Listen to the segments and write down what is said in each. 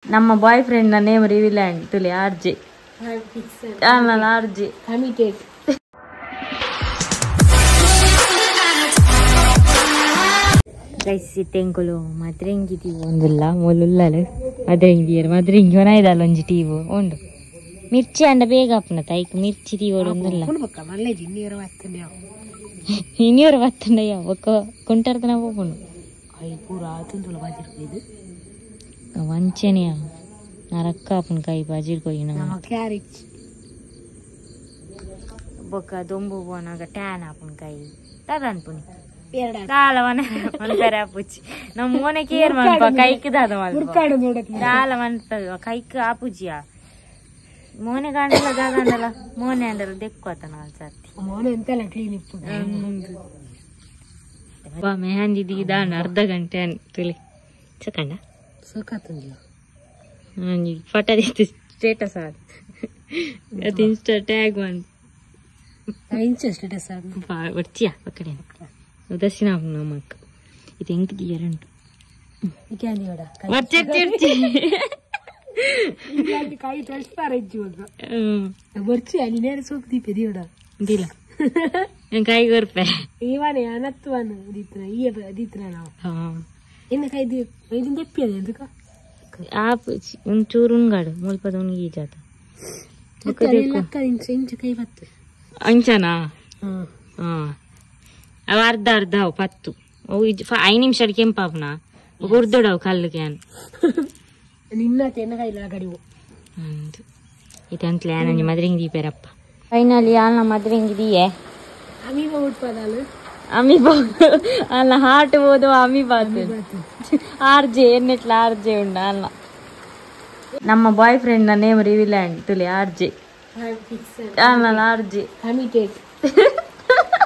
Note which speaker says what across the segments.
Speaker 1: ನಮ್ಮ boyfriend ನ name reveal and ತುಲಿ ಆರ್ಜೆ ಚಾನಲ್ ಆರ್ಜೆ
Speaker 2: ಕಮಿಟೆಡ್
Speaker 1: ಗೈಸಿ ತೆಂಕುಲು ಮದ್ರೆಂಗಿದೀವಿ ಒಂದಿಲ್ಲ ಮೊಲುಲ್ಲಲು ಮದ್ರೆಂಗಿಯರು ಮದ್ರೆಂಗಿ ಒನಾಯ್ದಲ್ಲ ಒಂಜಿ ಟೀವು ಉಂಡು ಮಿರ್ಚಿ ಅಂಡ ಬೇಗ ಅಪ್ಪನ ತೈಕ್ ಮಿರ್ಚಿ ತೀವೋಡು ಒಂದಿಲ್ಲ ಇನ್ನೂರು ಬತ್ತಂಡಯ್ಯ ಒಕ್ಕ ಕುಂಟರ್ದನ ಹೋಗುಂಡು ವಂಚನೆಯ ನರಕ್ಕ ಅಪ್ಪನ ಕೈ ಬಾಜಿರ್ ಕೊಯ್ಯಿನ ಬೊಕ್ಕ ದೊಂಬು ಬೋನಾಗ ಟ್ಯಾನ್ ಅಪ್ಪನ ಕೈ ತದನ್ಪುನಿ ದಾಲವನ ಒಂದರ ಆಪುಜಿ ನಮ್ಮ ಮೋನೆ ಕೇರ್ ಮನ್ಪ ಕೈಕ್ ದಾದ ದಾಲ ಮನ್ಪ ಕೈಕ್ ಆಪುಜಿಯ ಮೋನೆ ಕಾಣಲ್ಲ ದಾದಂಡಲ್ಲ ಮೋನೆ ಅಂಡಲ್ಲ ದೆಕ್ಕೋತನ ಸರ್ತಿ
Speaker 2: ಮೋನೆ ಎಂತೆಲ್ಲ ಕ್ಲೀನ್ ಇತ್ತು
Speaker 1: ಮೆಹಂದಿ ದಿಗಿದಾಂಡ ಅರ್ಧ ಗಂಟೆ ತುಲಿ ಚಕಂಡ
Speaker 2: ಸುಖಾತಂದಿಲ್ಲ
Speaker 1: ಫೋಟೋ ದಿತ್ತು ಸ್ಟೇಟಸ್ ಆದ ಅದು ಇನ್ಸ್ಟಾ ಟ್ಯಾಗ್ ಮಾಡಿ
Speaker 2: ಇನ್ಸ್ಟಾ ಸ್ಟೇಟಸ್ ಆದ
Speaker 1: ಬರ್ತೀಯಾ ಪಕ್ಕಡೆ ದರ್ಶನ ನಮ್ಮಕ್ಕ ಇದು ಹೆಂಗ್ ದಿಯರಂಟು
Speaker 2: ಕೈ ತಳಿಸ್ತಾರ ಬರ್ಚಿ ಅಲ್ಲಿ ನೇರ ಸೋಕ್ ದೀಪೆ ದಿಯೋಡ
Speaker 1: ದಿಲ್ಲ ಕೈ ಗೊರ್ಪೆ
Speaker 2: ಇವನೇ ಅನತ್ವನ ದಿತ್ರ ಈ ದಿತ್ರ ನಾವು ಇನ್ನು ಕೈ ಇದನ್ನ ತೆಪ್ಪಿ ಅದ ಎಂತಕ
Speaker 1: ಒಂಚೂರು ಉಣ್ಗಾಡು ಮುಲ್ಪದ ಉಣ್ಗಿ ಜಾತ
Speaker 2: ಇಂಚ ಕೈ ಬತ್ತು
Speaker 1: ಅಂಚನಾ ಅವು ಅರ್ಧ ಅರ್ಧ ಅವು ಪತ್ತು ಅವು 5 ನಿಮಿಷ ಕೆಂಪಾಪನ ಹುರ್ದೊಡವು ಕಲ್ಲು ಕ್ಯಾನ್
Speaker 2: ನಿನ್ನ ತೆನ್ನ ಕೈಲ ಗಡಿವು
Speaker 1: ಇದಂತಲೇ ನನಗೆ ಮದ್ರಿಂಗ್ ದೀಪೇರಪ್ಪ ಫೈನಲಿ ಅಲ್ಲ ಮದ್ರಿಂಗ್ ದಿಯೇ
Speaker 2: ಅಮೀಬಾ ಉಟ್ಪದಾಲು
Speaker 1: ಅಮೀಬಾ ಅಲ್ಲ ಹಾಟ್ ಹೋದು ಅಮೀಬಾ ಆರ್ಜೆ ಎನ್ನೆಟ್ಲ ಆರ್ಜೆ ಉಂಡ ಅಲ್ಲ ನಮ್ಮ ಬಾಯ್ ಫ್ರೆಂಡ್ ನ ನೇಮ್ ರಿವೀಲ್ ಆ್ಯಂಡ್ ತುಲಿ ಆರ್ಜೆ ಚಾನಲ್ ಆರ್ಜೆ
Speaker 2: ಕಮಿಟೆಡ್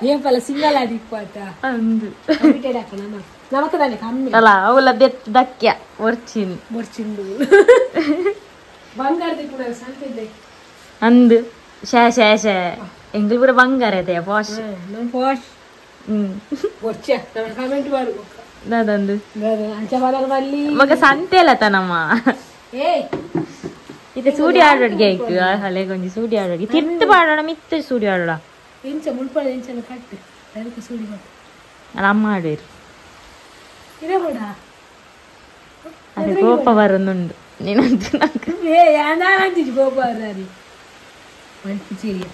Speaker 2: ಏಪಲ್ಲ ಸಿಂಗಲ್ ಆದಿಪ್ಪಾಟ
Speaker 1: ಅಂದು
Speaker 2: ಕಮಿಟೆಡ್ ಹಾಕೋಣ ನಮಕದಾನೆ ಕಮ್ಮಿ
Speaker 1: ಅಲ್ಲ ಅವಳ ದಕ್ಕ್ಯ ಒರ್ಚಿನ್
Speaker 2: ಬರ್ಚಿಂಡು ಬಂಗಾರದಿ ಕೂಡ ಸಂತಿದ್ದೆ
Speaker 1: ಅಂದು ಶೇ ಶೇ ಶೇ ಎಂಗ್ಳು ಕೂಡ ಬಂಗಾರ ಇದೆ ಪಾಶ್
Speaker 2: ನಮ್ಮ ಪಾಶ್ ಬರ್ಚ ನಮ್ಮ ಕಮೆಂಟ್ ಮಾಡು
Speaker 1: ಅದಂದು
Speaker 2: ಅಂಚ ಬದಲ ಬಲ್ಲಿ
Speaker 1: ಮಗ ಸಂತೆ ಅಲ್ಲ ತನಮ್ಮ
Speaker 2: ಏಯ್
Speaker 1: ಇದು ಸೂಡಿ ಆಡೋಡ್ಗೆ ಆಯ್ತು ಹಳೆಗೊಂಜಿ ಸೂಡಿ ಆಡೋಡ್ಗೆ ತಿರ್ತು ಪಾಡೋಣ ಮಿತ್ತು ಸೂಡಿ ಆಡೋಣ
Speaker 2: ಇಂಚ ಮುಳ್ಪಳ ಇಂಚನ ಕಟ್ಟು ಅದಕ್ಕೆ ಸೂಡಿ ಮಾಡಿ
Speaker 1: ಅಲ್ಲ ಅಮ್ಮ ಆಡೋರು
Speaker 2: ಇದೇ ಕೂಡ
Speaker 1: ಅದೇ ಕೋಪ ಬರೋದುಂಡು ನೀನಂತ
Speaker 2: ಯಾನಾಂತಿ ಕೋಪ ಬರಾರಿ ಮಣಿಪುಚೇರಿ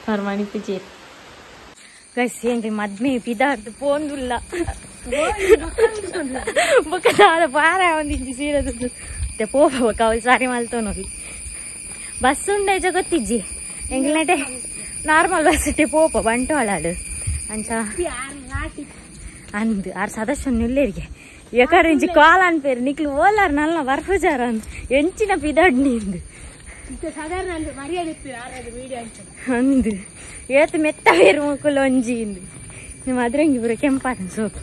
Speaker 1: ಅವ್ರ ಮಣಿಪುಚೇರಿ ಗಸಿ ಅಂದ್ರೆ ಮದ್ಮೆ ಪಿದಾರ್ದು ಪೋಂದುಲ್ಲ ಬೊಕ್ಕದಾದ ಪಾರ ಒಂದಿಜ್ಜಿ ಸೀರದ್ದು ಪೋಪ ಬೊಕ್ಕ ಅವ್ರು ಸಾರಿ ಮಲ್ತೋ ನೋಡಿ ಬಸ್ ಉಂಡೆ ಗೊತ್ತಿಜ್ಜಿ ಎಂಗ್ಲಟೆ ನಾರ್ಮಲ್ ಬಸ್ ಇಟ್ಟೆ ಪೋಪ ಬಂಟವಾಳಾಡು ಅಂಚ ಅಂದು ಆರು ಸದಸ್ಯ ನಿಲ್ಲೇರಿಗೆ ಎಕಡೆ ಇಂಚಿ ಕಾಲ್ ಅನ್ಪೇರು ನಿಕ್ಲು ಓಲಾರ್ ನಲ್ಲ ಬರ್ಫುಜಾರ ಅಂದ್ ಎಂಚಿನ ಪಿದಾಡ್ ನಿಂದು
Speaker 2: ಸಾಧಾರಣ ಮರ್ಯಾದೆ
Speaker 1: ಅಂದು ಏತು ಮೆತ್ತ ಬೇರು ಮುಕ್ಕಲು ಒಂಜಿ ಇಂದು ನಿಮ್ಮ ಅದ್ರಂಗಿ ಬರೋ ಕೆಂಪಾದ ಸೋಪು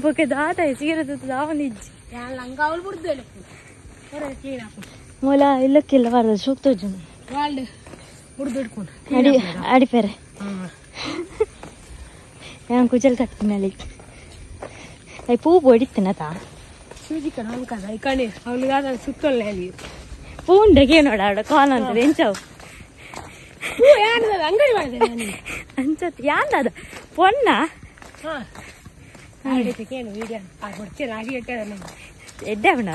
Speaker 1: ಬೊಕ್ಕೆ ದಾತ ಸೀರದು ದಾವನಿಜ್ಜಿ ಮೂಲ ಇಲ್ಲಕ್ಕಿಲ್ಲ ಬಾರ್ದು ಸೂಕ್ತೋಜು ಅಡಿ ಅಡಿಪೇರೆ ನಾನು ಕುಜಲ್ ತಕ್ತೀನಿ ಅಲ್ಲಿ ಪೂ ಹೊಡಿತೀನತಾ
Speaker 2: ಸೂಜಿ ಕಣ ಕದ ಈ ಕಣೆ ಅವನಿಗಾದ ಸುತ್ತಲ್ಲ ಅಲ್ಲಿ
Speaker 1: ಪೂ ಉಂಡಗೆ ನೋಡ ಅವಡ ಕಾಲ್ ಅಂತದೆ ಎಂಚವು
Speaker 2: ಅಂಗಡಿ ಮಾಡಿದೆ
Speaker 1: ಅನ್ಸತ್ ಯಾಂದದ ಪೊನ್ನ
Speaker 2: ಏನು ವೀಡಿಯೋ ಕೊಡ್ತೇನೆ ಆಗಿ
Speaker 1: ಎಡ್ಡೆ ಉಂಡ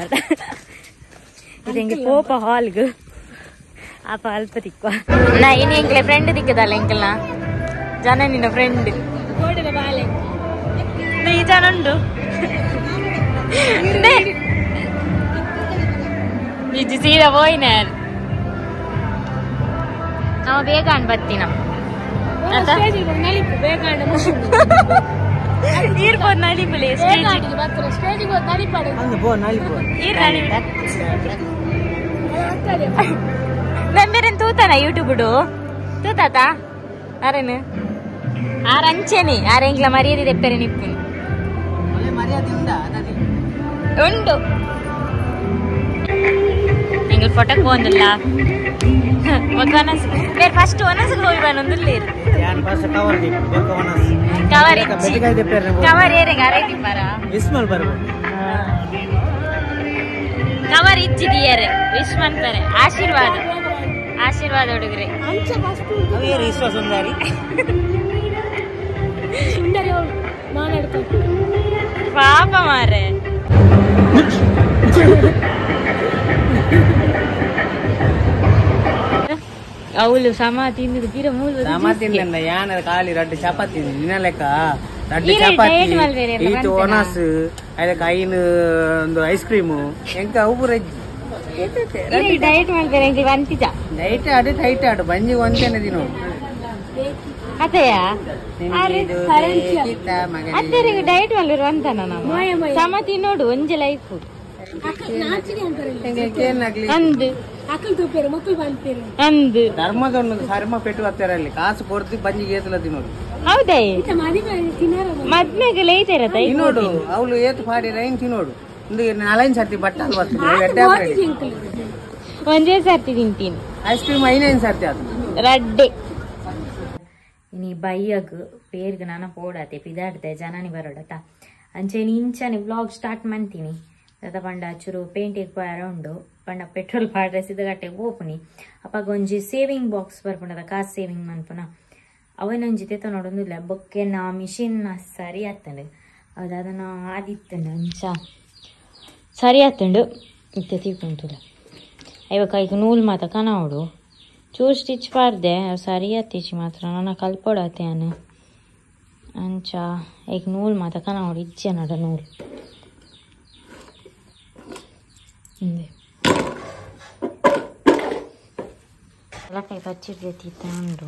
Speaker 1: ಇದಂಗೆ ಪೋಪ ಹಾಲ್ಗು ಅಪ್ಪ ಅಲ್ಪ ತಿಕ್ಕ ನಾ ಇನ್ನು ಎಂಕ್ಲೆ ಫ್ರೆಂಡ್ ದಿಕ್ಕದಲ್ಲ ಎಂಕಲ್ನ ಜನ ನಿನ್ನ ಫ್ರೆಂಡ್ ಈ ಜನ ಉಂಡು ನಿಜ ಸೀದಾ ಹೋಯ್ನ ನಾವು ಬೇಗ ಅನ್ ಬರ್ತೀನ ಇರ್ಬೋದು ನಡಿಪುಲಿ ಮೆಂಬೆರೇನು ತೂತಾನ ಯೂಟ್ಯೂಬ್ಡು ತೂತಾತ ಅರೇನು ಆರಂಚೆನಿ ಆರೆಂಗ್ಲ ಮರ್ಯಾದೆ ತೆಪ್ಪರೆ ನಿಪ್ಪು ಉಂಡು ನಿಂಗೆ ಫೋಟೋಕ್ಕೆ ಹೋಗಿಲ್ಲ ಫಸ್ಟ್ ಒನಸಿಗೆ ಹೋಗಿ ಬಂದೊಂದು
Speaker 3: ಯಾನ್ Basha cover the ಬೇಕಾವನಸ್
Speaker 1: cover
Speaker 3: ಬೆಟ್ಟಿಗೆ ದೆಪ್ಪೆರ
Speaker 1: cover ಏರೆ ಗಾರೆ ದಿಪಾರ
Speaker 3: ವಿಸ್ಮಲ್ ಬರಬ
Speaker 1: ಕವರ್ ಇಚ್ಚಿದಿಯರೆ ವಿಶ್ವನ್ ಪರೆ ಆಶೀರ್ವಾದ ಆಶೀರ್ವಾದ ಹುಡುಗರೆ
Speaker 3: ಅವೇ ವಿಶ್ವ ಸುಂದರಿ
Speaker 2: ಸುಂದರಿ ಅವಳು ಮಾತಾಡ್ಕೊಂಡು
Speaker 1: ಪಾಪ ಮಾರೆ ಅವಳು ಸಮ ತಿಂದಿದ್ದು ತೀರ ಮೂಲ
Speaker 3: ಸಮ ತಿಂದ ಯಾನ ಖಾಲಿ ರಡ್ಡು ಚಪಾತಿ ನಿನ್ನ ಲೆಕ್ಕ ರಡ್ಡು
Speaker 1: ಡಯಟ್
Speaker 3: ಚಪಾತಿ
Speaker 1: ಮಲ್ಬೇರೆ
Speaker 3: ಈತು ಒಣಸ್ ಅದಕ್ಕೆ ಐನು ಒಂದು ಐಸ್ ಕ್ರೀಮು ಎಂಕ ಅವು ರಜ್ಜಿ
Speaker 1: ಡಯಟ್ ಮಾಡ್ಬೇರೆ ಅಂಕಲ್ ಅಂತಿದ್ದ
Speaker 3: ಡೈಟ್ ಆಡು ಟೈಟ್ ಆಡು ಬಂಜಿ ಒಂದೇನೆ ದಿನ
Speaker 1: ಅತೆಯ
Speaker 3: ನಿನಗಿದು ಬೇಕಿತ್ತ ಮಗನಿಗೆ
Speaker 1: ಅತ್ತರಿಗೆ ಡಯಟ್ ಮಾಡ್ಬೇರು ಅಂತಾನ ನಾವು ಸಮ ತಿನ್ನೋಡು ಒಂಜಿ ಲೈಫ್
Speaker 3: ಏನಾಗ್ಲಿ
Speaker 1: ಅಂದು
Speaker 2: ಅಕ್ಕಲ್ ತೂಪೇರು ಮಕ್ಕಳು ಬಂದ್ಪೇರು
Speaker 1: ಅಂದು
Speaker 3: ಧರ್ಮದೊಂದು ಸರ್ಮ ಪೆಟ್ಟು ಹತ್ತಾರಲ್ಲಿ ಕಾಸು ಕೊಡ್ತಿ ಬಂಜಿಗೆ ಏತಲ ತಿನ್ನೋಡು
Speaker 1: ಹೌದೇ
Speaker 2: ಮದುವೆ ತಿನ್ನಾರ
Speaker 1: ಮದ್ಮೆಗೆ ಲೇಟ್ ಇರತ್ತ
Speaker 3: ತಿನ್ನೋಡು ಅವಳು ಏತು ಪಾಡಿ ರೈನ್ ತಿನ್ನೋಡು ಒಂದು 4 ಸರ್ತಿ ಬಟ್ಟಲು
Speaker 1: ಒಂದೇ ಸರ್ತಿ ತಿಂತೀನಿ
Speaker 3: ಐಸ್ ಕ್ರೀಮ್ 5 ಸರ್ತಿ ಅದು
Speaker 1: ರಡ್ಡೆ ನೀ ಬೈಯಗ್ ಪೇರ್ಗ್ ನಾನು ಪೋಡತೆ ಪಿದಾಡ್ತೆ ಜನನಿ ಬರೋಡತ ಅಂಚೆನಿ ಇಂಚನೆ ಬ್ಲಾಗ್ ಸ್ಟಾರ್ಟ್ ಮಾಡ್ತೀನಿ ತದ ಪಂಡ ಚೂರು ಪೇಂಟಿಗೆ ಪೋಯಾರ ಉಂಡು ಪಂಡ ಪೆಟ್ರೋಲ್ ಪಾಡ್ರೆ ಸಿದ್ದಗಟ್ಟೆಗೆ ಹೋಪುನಿ ಅಪ್ಪಾಗ ಒಂಜಿ ಸೇವಿಂಗ್ ಬಾಕ್ಸ್ ಬರ್ಪುಂಡದ ಕಾಸು ಸೇವಿಂಗ್ ಮನ್ಪುನ ಅವನೊಂಜಿ ತೆತ್ತ ನೋಡೊಂದಿಲ್ಲ ಬೊಕ್ಕೆ ನಾ ಮಿಷಿನ್ ಸರಿ ಆತಂಡು ಅದನ್ನ ಆದಿತ್ತಂಡು ಅಂಚ ಸರಿ ಆತಂಡು ಇತ್ತೆ ತೀರ್ಕೊಂತುಲ್ಲ ಇವಾಗ ಈಗ ನೂಲ್ ಮಾತ ಕನವಡು ಚೂರು ಸ್ಟಿಚ್ ಪಾಡ್ದೆ ಸರಿ ಆತಿಚಿ ಮಾತ್ರ ನನ್ನ ಕಲ್ಪೊಡತೆ ಅನು ಅಂಚ ಈಗ ನೂಲ್ ಮಾತ ಕನವಡು ಇಜ್ಜೆ ನಡ ನೂಲ್ ಹಿಂದೆ ಕೈ ಪಚ್ಚಿಡ್ತಿ ತಂಡು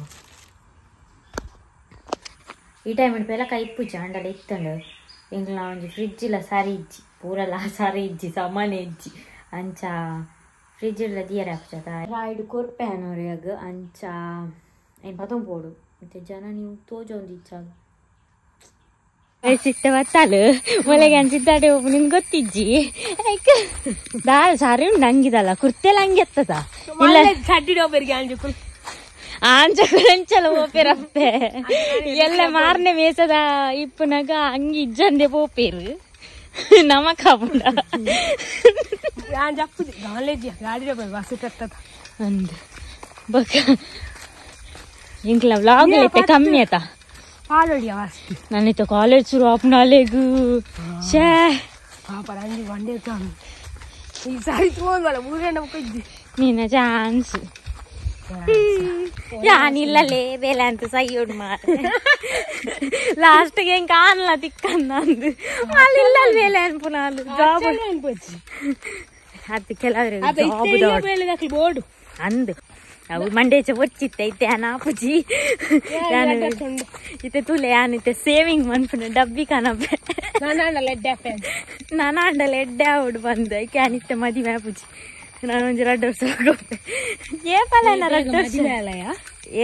Speaker 1: ಈ ಟೈಮ್ ಇಡ್ಪೆಲ್ಲ ಕೈ ಪೂಜ ಅಂಡಲ್ಲ ಇತ್ತಂಡು ಎಂಗ್ಲ ಒಂಜಿ ಫ್ರಿಡ್ಜ್ ಇಲ್ಲ ಸಾರಿ ಇಜ್ಜಿ ಪೂರಲ್ಲ ಸಾರಿ ಇಜ್ಜಿ ಸಾಮಾನ್ಯ ಇಜ್ಜಿ ಅಂಚ ಫ್ರಿಡ್ಜ್ ಇಲ್ಲ ದಿಯರ ಹಾಕ್ತದ ರಾಯ್ಡು ಕೊರ್ಪೆ ಅನ್ನೋರ್ಯಾಗ ಅಂಚ ಏನು ಪದಂ ಪೋಡು ಮತ್ತೆ ಜನ ನೀವು ತೋಜೊಂದು ಇಚ್ಚಾಗ ಸಿಟ್ಟ ಬತ್ತಾಲು ಮೊಲೆಗೆ ಅನ್ಸಿದ್ದಾಡೆ ಒಬ್ಬ ನಿನ್ ಗೊತ್ತಿಜ್ಜಿ ದಾಳ ಸಾರಿ ಉಂಡು ಹಂಗಿದಲ್ಲ ಕುರ್ತೆಲ್ಲ ಹಂಗೆ ಎತ್ತದ ಇಲ್ಲ
Speaker 2: ಚಡ್ಡಿಡೋಬರಿಗೆ ಅಂಜು
Speaker 1: ಆಂಚ ಕುರಂಚಲ ಪೋಪೇರಪ್ಪೆ ಎಲ್ಲ ಮಾರನೆ ಮೇಸದ ಇಪ್ಪನಾಗ ಹಂಗಿ ಇಜ್ಜಂದೆ ಪೋಪೇರು ನಮಕ ಪುಂಡ
Speaker 2: ಅಂಜಪ್ಪುದು ಕಾಲೇಜ್ ಗಾಡಿ ಬಸ್ ಕತ್ತದ
Speaker 1: ಅಂದ್ ಬಕ ಇಂಕ್ಲ ವ್ಲಾಗ್ ಐತೆ ಕಮ್ಮಿ ಆಯ್ತಾ
Speaker 2: ಹಾಲೋಡಿ ಅಷ್ಟು
Speaker 1: ನಾನಿತ್ತು ಕಾಲೇಜ್ ಶುರು ಆಪ್ನಾಲೆಗು ಶೇ
Speaker 2: ಪಾಪ ರಂಜಿ ಬಂಡೆ ಕಾಣು ಈ ಸಾರಿ ತಗೊಂಡ್ವಲ್ಲ 3 ಗಂಟೆ ಮುಕ್ಕಿದ್ದಿ
Speaker 1: ನಿನ್ನ ಚಾನ್ಸ್ ಯಾನಿಲ್ಲಲೇ ಬೇಲೆ ಅಂತ ಸೈಯೋಡ್ ಮಾರ ಲಾಸ್ಟ್ಗೆ ಹೆಂಗ್ ಕಾಣಲ್ಲ ತಿಕ್ಕಂದ ಅಂದು ಅಲ್ಲಿಲ್ಲ ಬೇಲೆ ಅನ್ಪುನಾಲು ಜಾಬ್ ಅದು ಕೆಲವ್ರಿಗೆ
Speaker 2: ಬೋರ್ಡು
Speaker 1: ಅಂದು ಅವು ಮಂಡೇಚ ಒಚ್ಚಿತ್ತೆ ಐತೆ ಅನಾಪುಜಿ ನಾನು ಇತ್ತೆ ತುಲೆ ಯಾನಿತ್ತೆ ಸೇವಿಂಗ್ ಮನ್ಪುನ ಡಬ್ಬಿ ಕನಪೆ ನಾನು ಅಂಡಲ ಎಡ್ಡೆ ಅವಡು ಬಂದೆ ಕ್ಯಾನಿತ್ತೆ ಮದಿವೆ ಪುಜಿ ನಾನೊಂದು 2 ವರ್ಷ ಏಪಲೆನ 2 ವರ್ಷ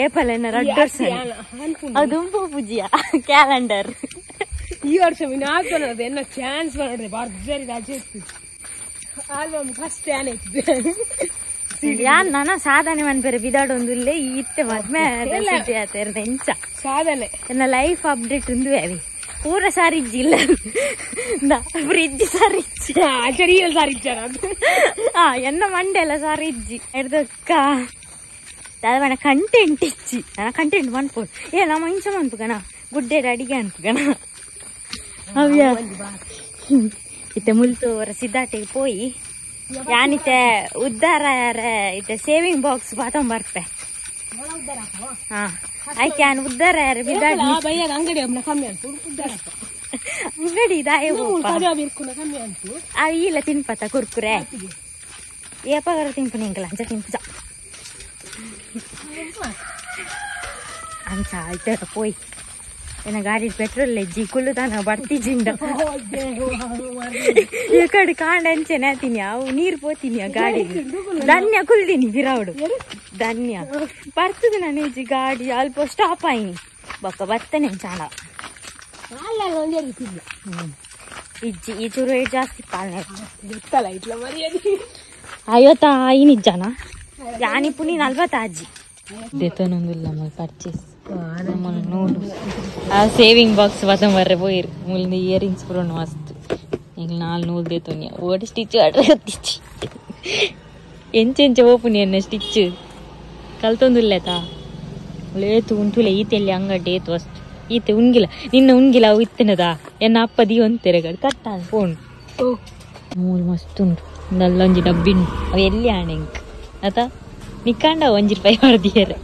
Speaker 1: ಏಪಲೆನ 2 ವರ್ಷ ಅದು ಪೂಜಿಯ ಕ್ಯಾಲೆಂಡರ್
Speaker 2: ಈ ವರ್ಷ ವಿನಾಗ್ಬನದು ಎನ್ನ ಚಾನ್ಸ್ ನೋಡ್ರಿ ಭರ್ಜರಿ ರಜೆ ಇತ್ತು ಆಲ್ಬಮ್ ಫಸ್ಟ್ ಏನ್ ಐತಿ
Speaker 1: ಯಾನ್ ನಾನ ಸಾಧನೆ ಮನ್ಪೇರೆ ಬಿದಾಡೊಂದುಲ್ಲೆ ಇತ್ತೆ ಮದ್ಮೆ ಎಂಚ
Speaker 2: ಸಾಧನೆ
Speaker 1: ಎನ್ನ ಲೈಫ್ ಅಪ್ಡೇಟ್ ಉಂದು ಅವಿ ಪೂರ ಸಾರಿಜ್ಜಿ ಇಲ್ಲ ಫ್ರಿಡ್ಜ್ ಸಾರಿಜ್ಜಿ
Speaker 2: ಆಚರಿಯಲ್ ಸಾರಿಜ್ಜ
Speaker 1: ಎನ್ನ ಮಂಡೆಲ್ಲ ಸಾರಿಜ್ಜಿ ಎಡ್ದಕ್ಕ ಅದವನ ಕಂಟೆಂಟ್ ಇಚ್ಚಿ ನನ್ನ ಕಂಟೆಂಟ್ ಮನ್ಪೋಡು ನಮ್ಮ ಇಂಚ ಮನ್ಪುಗಣ ಗುಡ್ಡೆ ಅಡಿಗೆ ಅನ್ಪುಗಣ ಅವ್ಯ ಇತ್ತೆ ಮುಲ್ತೋರ ಸಿದ್ದಾಟೆಗೆ ಪೋಯಿ ಯಾನಿತ್ತೆ ಉದ್ದಾರ ಇತ್ತೆ ಸೇವಿಂಗ್ ಬಾಕ್ಸ್ ಬಾತಂ ಬರ್ಪೆ ಹಾ ಆಯ್ಕೆ ಯಾನ್ ಉದ್ದಾರ ಬಿದ್ದಾಡಿ
Speaker 2: ಅಂಗಡಿ ಕಮ್ಮಿ ಅಂತು
Speaker 1: ಅಂಗಡಿ ದಾಯ ಅವು ಇಲ್ಲ ತಿನ್ಪತ್ತ ಕುರ್ಕುರೆ ಏಪಗಾರ ತಿನ್ಪು ನಿಂಕಲ ಅಂಚ ತಿನ್ಪುಜ ಅಂಚ ಆಯ್ತಾರ ಪೋಯ್ ಏನ ಗಾಡಿ ಪೆಟ್ರೋಲ್ ಎಜ್ಜಿ ಕುಲ್ಲುದಾನ ಬರ್ತಿಜಿಂಡ ಈ ಕಡೆ ಕಾಂಡ ಅಂಚೆನೆ ಆತೀನಿ ಅವು ನೀರು ಪೋತೀನಿ ಆ ಗಾಡಿಗೆ ಧನ್ಯ ಕುಲ್ದೀನಿ ಬಿರಾವಡು ಧನ್ಯ ಬರ್ತದೆ ನಾನು ಇಜ್ಜಿ ಗಾಡಿ ಅಲ್ಪ ಸ್ಟಾಪ್ ಆಯ್ನಿ ಬೊಕ್ಕ ಬರ್ತೇನೆ ಚಾಣ ಇಜ್ಜಿ ಈ ಚೂರು ರೇಟ್ ಜಾಸ್ತಿ ಪಾಲನೆ
Speaker 2: ಗೊತ್ತಲ್ಲ ಇಟ್ಲ ಮರ್ಯಾದೆ
Speaker 1: 50 ನಿಜ್ಜನ ಯಾನಿಪ್ಪು ನೀನು 40 ಅಜ್ಜಿ ದೇತನೊಂದಿಲ್ಲ ಪರ್ಚೇಸ್ ನೋಡು ಆ ಸೇವಿಂಗ್ ಬಾಕ್ಸ್ ವತ ಮರ್ರೆ ಪೋಯಿರು ಮುಲ್ಲಿಂದ ಇಯರಿಂಗ್ಸ್ ಪೂರ ಮಸ್ತ್ ಈಗ 400 ದೇತೋನಿ ಓಡಿ ಸ್ಟಿಚ್ ಆಡ್ರತ್ತಿಚ್ಚಿ ಎಂಚೆಂಚ ಓಪುನಿ ಅನ್ನ ಸ್ಟಿಚ್ ಕಲ್ತೊಂದುಲ್ಲೇತಾ ಲೇತು ಉಂಟುಲೆ ಈತೆಲ್ಲಿ ಅಂಗಡಿ ಏತು ಅಷ್ಟು ಈತೆ ಉಣ್ಗಿಲ್ಲ ನಿನ್ನ ಉಣ್ಗಿಲ್ಲ ಅವು ಇತ್ತನದ ಎನ್ನ ಅಪ್ಪದಿ ಒಂತೆರೆಗಡು ಕಟ್ಟ ಫೋನ್ ಮೂರು ಮಸ್ತ್ ಉಂಟು ಒಂದಲ್ಲೊಂಜಿ ಡಬ್ಬಿಂಡು ಅವು ಎಲ್ಲಿ ಆಣೆಂಕ್ ಆತ ನಿಕ್ಕಂಡ 1 ರೂಪಾಯಿ ಹೊಡೆದಿಯರೆ